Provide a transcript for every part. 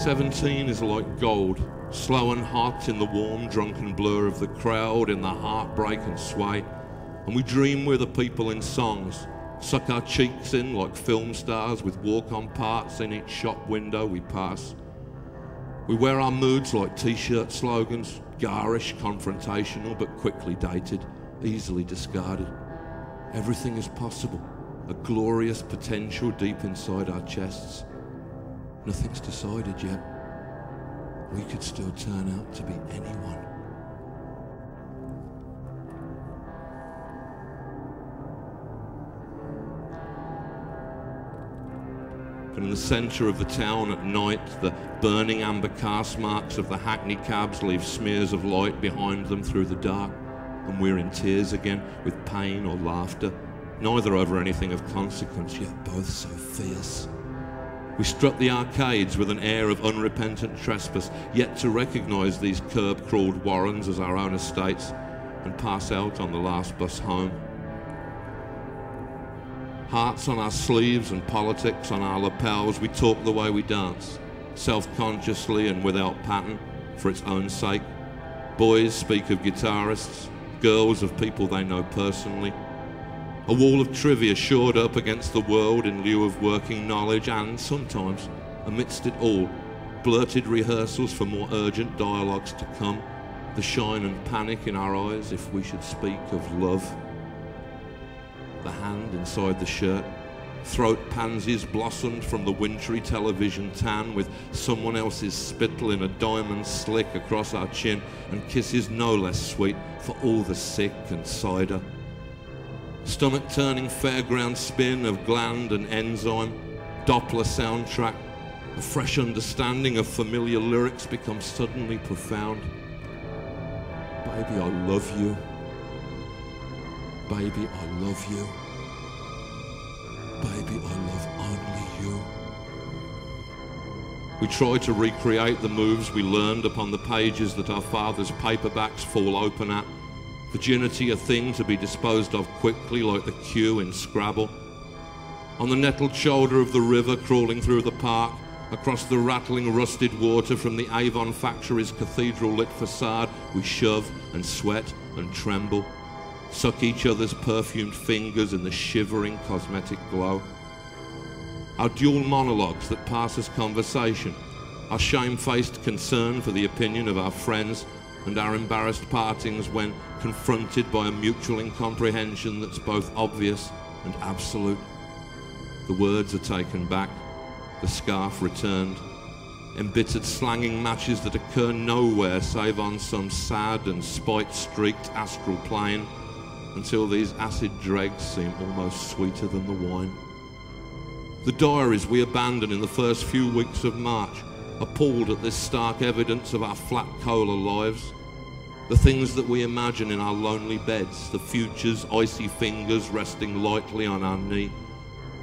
17 is like gold, slow and hot in the warm, drunken blur of the crowd, in the heartbreak and sway. And we dream we're the people in songs, suck our cheeks in like film stars with walk-on parts in each shop window we pass. We wear our moods like t-shirt slogans, garish, confrontational, but quickly dated, easily discarded. Everything is possible, a glorious potential deep inside our chests. Nothing's decided yet. We could still turn out to be anyone. But in the centre of the town at night, the burning amber cast marks of the hackney cabs leave smears of light behind them through the dark, and we're in tears again with pain or laughter, neither over anything of consequence, yet both so fierce. We strut the arcades with an air of unrepentant trespass, yet to recognise these curb-crawled warrens as our own estates, and pass out on the last bus home. Hearts on our sleeves and politics on our lapels, we talk the way we dance, self-consciously and without pattern, for its own sake. Boys speak of guitarists, girls of people they know personally. A wall of trivia shored up against the world in lieu of working knowledge, and sometimes, amidst it all, blurted rehearsals for more urgent dialogues to come, the shine and panic in our eyes if we should speak of love. The hand inside the shirt, throat pansies blossomed from the wintry television tan, with someone else's spittle in a diamond slick across our chin, and kisses no less sweet for all the sick and cider. Stomach-turning fairground spin of gland and enzyme, Doppler soundtrack, a fresh understanding of familiar lyrics becomes suddenly profound. Baby, I love you. Baby, I love you. Baby, I love only you. We try to recreate the moves we learned upon the pages that our fathers' paperbacks fall open at. Virginity a thing to be disposed of quickly like the Q in Scrabble. On the nettled shoulder of the river crawling through the park, across the rattling rusted water from the Avon factory's cathedral-lit facade, we shove and sweat and tremble, suck each other's perfumed fingers in the shivering cosmetic glow. Our dual monologues that pass as conversation, our shamefaced concern for the opinion of our friends, and our embarrassed partings when confronted by a mutual incomprehension that's both obvious and absolute. The words are taken back, the scarf returned, embittered slanging matches that occur nowhere save on some sad and spite-streaked astral plane, until these acid dregs seem almost sweeter than the wine. The diaries we abandon in the first few weeks of March, appalled at this stark evidence of our flat cola lives. The things that we imagine in our lonely beds, the future's icy fingers resting lightly on our knee.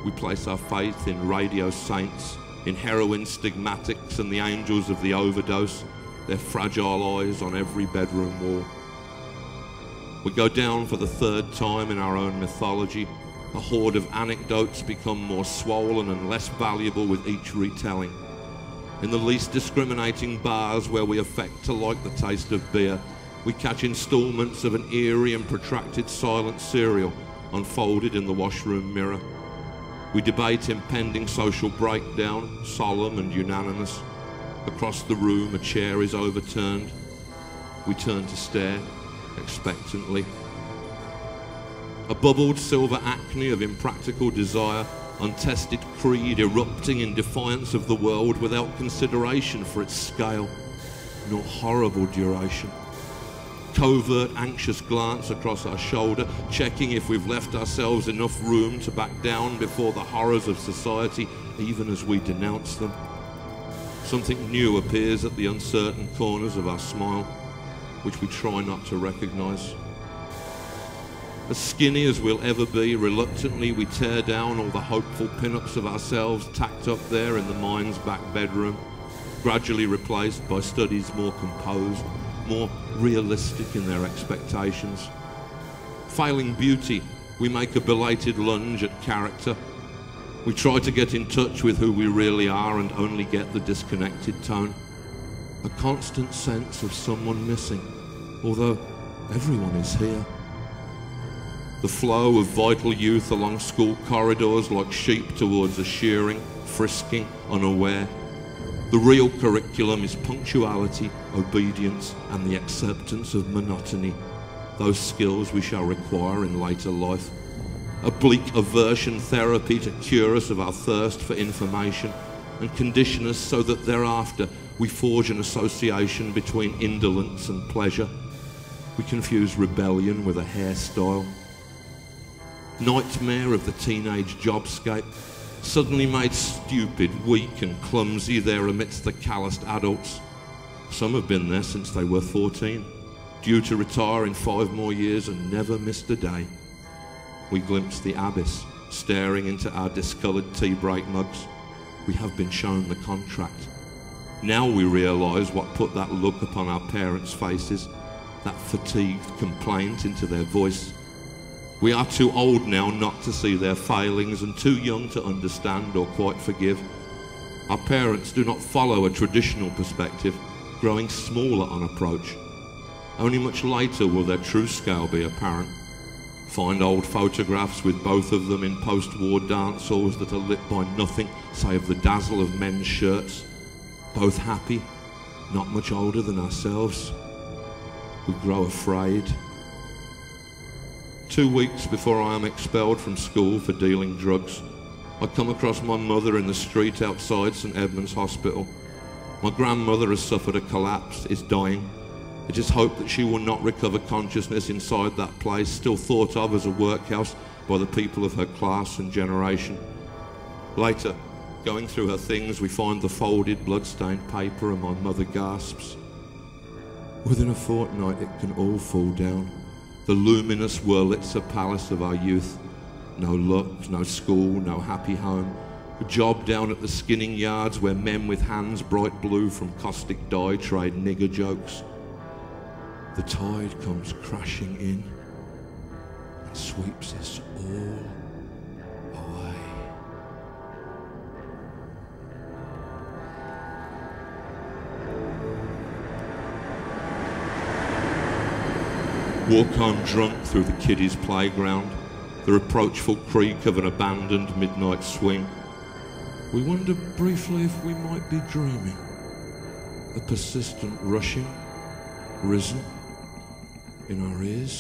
We place our faith in radio saints, in heroin stigmatics and the angels of the overdose, their fragile eyes on every bedroom wall. We go down for the third time in our own mythology. A horde of anecdotes become more swollen and less valuable with each retelling. In the least discriminating bars where we affect to like the taste of beer, we catch instalments of an eerie and protracted silent serial unfolded in the washroom mirror. We debate impending social breakdown, solemn and unanimous. Across the room, a chair is overturned. We turn to stare, expectantly. A bubbled silver acne of impractical desire, untested creed erupting in defiance of the world without consideration for its scale, nor horrible duration. Covert, anxious glance across our shoulder, checking if we've left ourselves enough room to back down before the horrors of society, even as we denounce them. Something new appears at the uncertain corners of our smile, which we try not to recognise. As skinny as we'll ever be, reluctantly we tear down all the hopeful pin-ups of ourselves tacked up there in the mind's back bedroom, gradually replaced by studies more composed, more realistic in their expectations. Failing beauty, we make a belated lunge at character. We try to get in touch with who we really are and only get the disconnected tone. A constant sense of someone missing, although everyone is here. The flow of vital youth along school corridors like sheep towards a shearing, frisking, unaware. The real curriculum is punctuality, obedience, and the acceptance of monotony, those skills we shall require in later life. A bleak aversion therapy to cure us of our thirst for information and condition us so that thereafter we forge an association between indolence and pleasure. We confuse rebellion with a hairstyle. Nightmare of the teenage jobscape, suddenly made stupid, weak and clumsy there amidst the calloused adults. Some have been there since they were 14, due to retire in 5 more years and never missed a day. We glimpse the abyss, staring into our discoloured tea break mugs. We have been shown the contract. Now we realise what put that look upon our parents' faces, that fatigued complaint into their voice. We are too old now not to see their failings and too young to understand or quite forgive. Our parents do not follow a traditional perspective, growing smaller on approach. Only much later will their true scale be apparent. Find old photographs with both of them in post-war dance halls that are lit by nothing save the dazzle of men's shirts. Both happy, not much older than ourselves. We grow afraid. 2 weeks before I am expelled from school for dealing drugs, I come across my mother in the street outside St Edmund's Hospital. My grandmother has suffered a collapse, is dying. It is hoped that she will not recover consciousness inside that place, still thought of as a workhouse by the people of her class and generation. Later, going through her things, we find the folded, blood-stained paper and my mother gasps. Within a fortnight it can all fall down. The luminous Wurlitzer palace of our youth. No luck, no school, no happy home. A job down at the skinning yards where men with hands bright blue from caustic dye trade nigger jokes. The tide comes crashing in and sweeps us all away. Walk home drunk through the kiddies' playground, the reproachful creak of an abandoned midnight swing. We wonder briefly if we might be dreaming. A persistent rushing, risen in our ears.